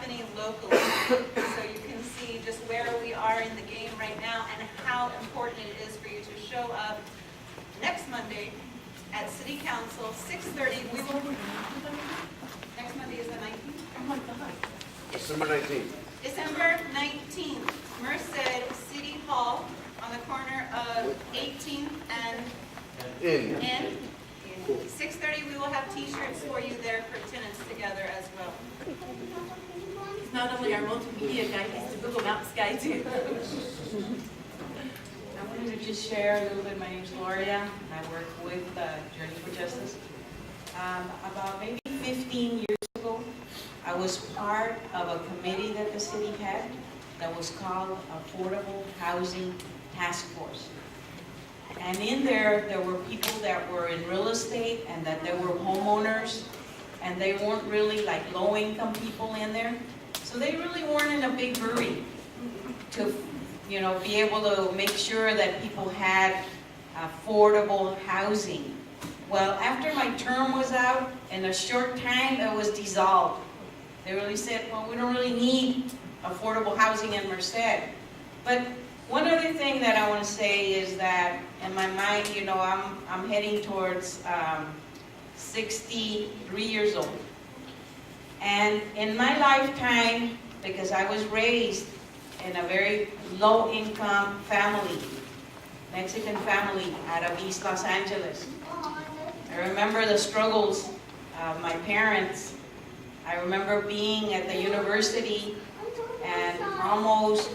happening locally. So you can see just where we are in the game right now and how important it is for you to show up next Monday at City Council, 6:30. We will. Next Monday is the 19th. Oh my God. December 19th. December 19th, Merced City Hall on the corner of 18th and N. 6:30, we will have T-shirts for you there for tenants together as well. He's not only our multimedia guy, he's the Google Maps guy too. I wanted to just share a little bit. My name's Gloria. I work with Journey for Justice. About maybe 15 years ago, I was part of a committee that the city had that was called Affordable Housing Task Force. And in there were people that were in real estate and that they were homeowners, and they weren't really like low-income people in there. So they really weren't in a big hurry to, you know, be able to make sure that people had affordable housing. Well, after my term was out, in a short time, it was dissolved. They really said, well, we don't really need affordable housing in Merced. But one other thing that I want to say is that in my mind, you know, I'm heading towards 63 years old. And in my lifetime, because I was raised in a very low-income family, Mexican family out of East Los Angeles. I remember the struggles of my parents. I remember being at the university and almost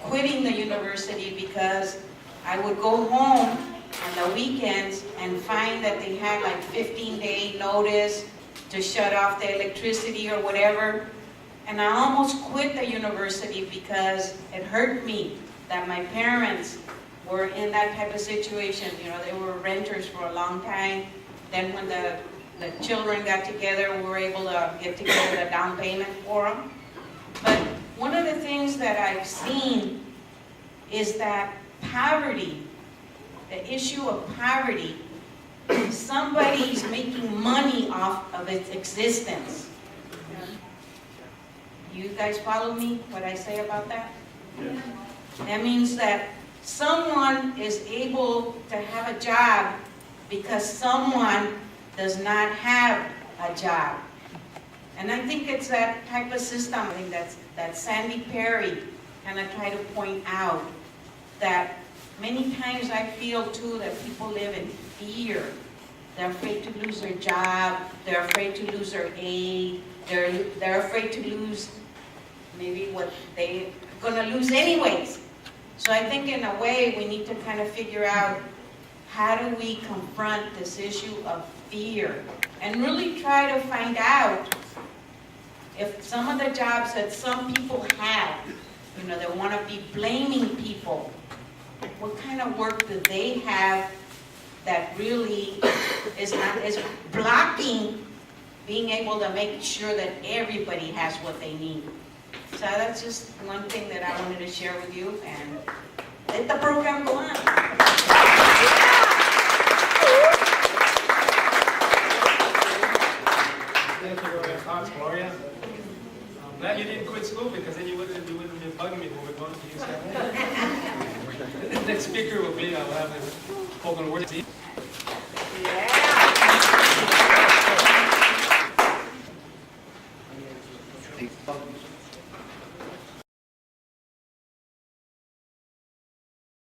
quitting the university because I would go home on the weekends and find that they had like 15-day notice to shut off the electricity or whatever. And I almost quit the university because it hurt me that my parents were in that type of situation. You know, they were renters for a long time. Then when the children got together, we were able to get together a down payment for them. But one of the things that I've seen is that poverty, the issue of poverty, somebody's making money off of its existence. You guys follow me, what I say about that? Yeah. That means that someone is able to have a job because someone does not have a job. And I think it's that type of system. I think that Sandy Perry kind of tried to point out that many times I feel too that people live in fear. They're afraid to lose their job. They're afraid to lose their aid. They're afraid to lose maybe what they're going to lose anyways. So I think in a way we need to kind of figure out how do we confront this issue of fear and really try to find out if some of the jobs that some people have, you know, they want to be blaming people, what kind of work do they have that really is blocking being able to make sure that everybody has what they need. So that's just one thing that I wanted to share with you, and let the program go on. Thank you very much, Gloria. I'm glad you didn't quit school because then you wouldn't be bugging me when we're going to use that. The next speaker will be, I'll have a spoken word.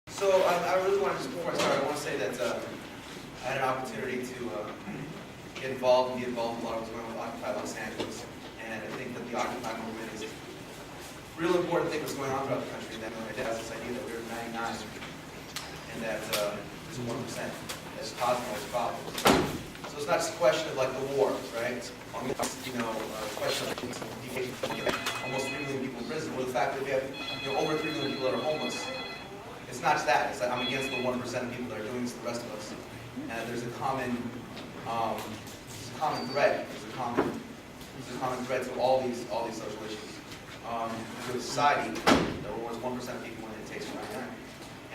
So I really want to, just before I start, I want to say that I had an opportunity to get involved in a lot of what's going on with Occupy Los Angeles. And I think that the Occupy movement is a real important thing that's going on throughout the country. That it has this idea that we're 99 and that there's 1% that's causing all these problems. So it's not just a question of like the war, right? You know, a question of almost 3 million people in prison, or the fact that we have over 3 million people that are homeless. It's not just that. It's like I'm against the 1% of people that are doing this to the rest of us. And there's a common thread. There's a common thread to all these social issues. With society, there was 1% of people when it takes 99.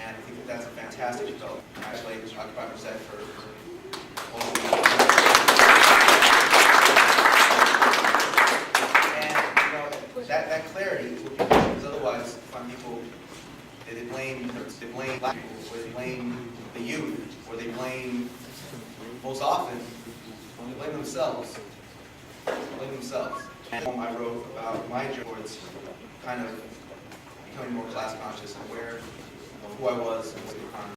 And I think that that's a fantastic development. Actually, Occupy Merced for all of they blame black people, or they blame the youth, or they blame, most often, they blame themselves. They blame themselves. And I wrote about my journey towards kind of becoming more class conscious and aware of who I was and what the economy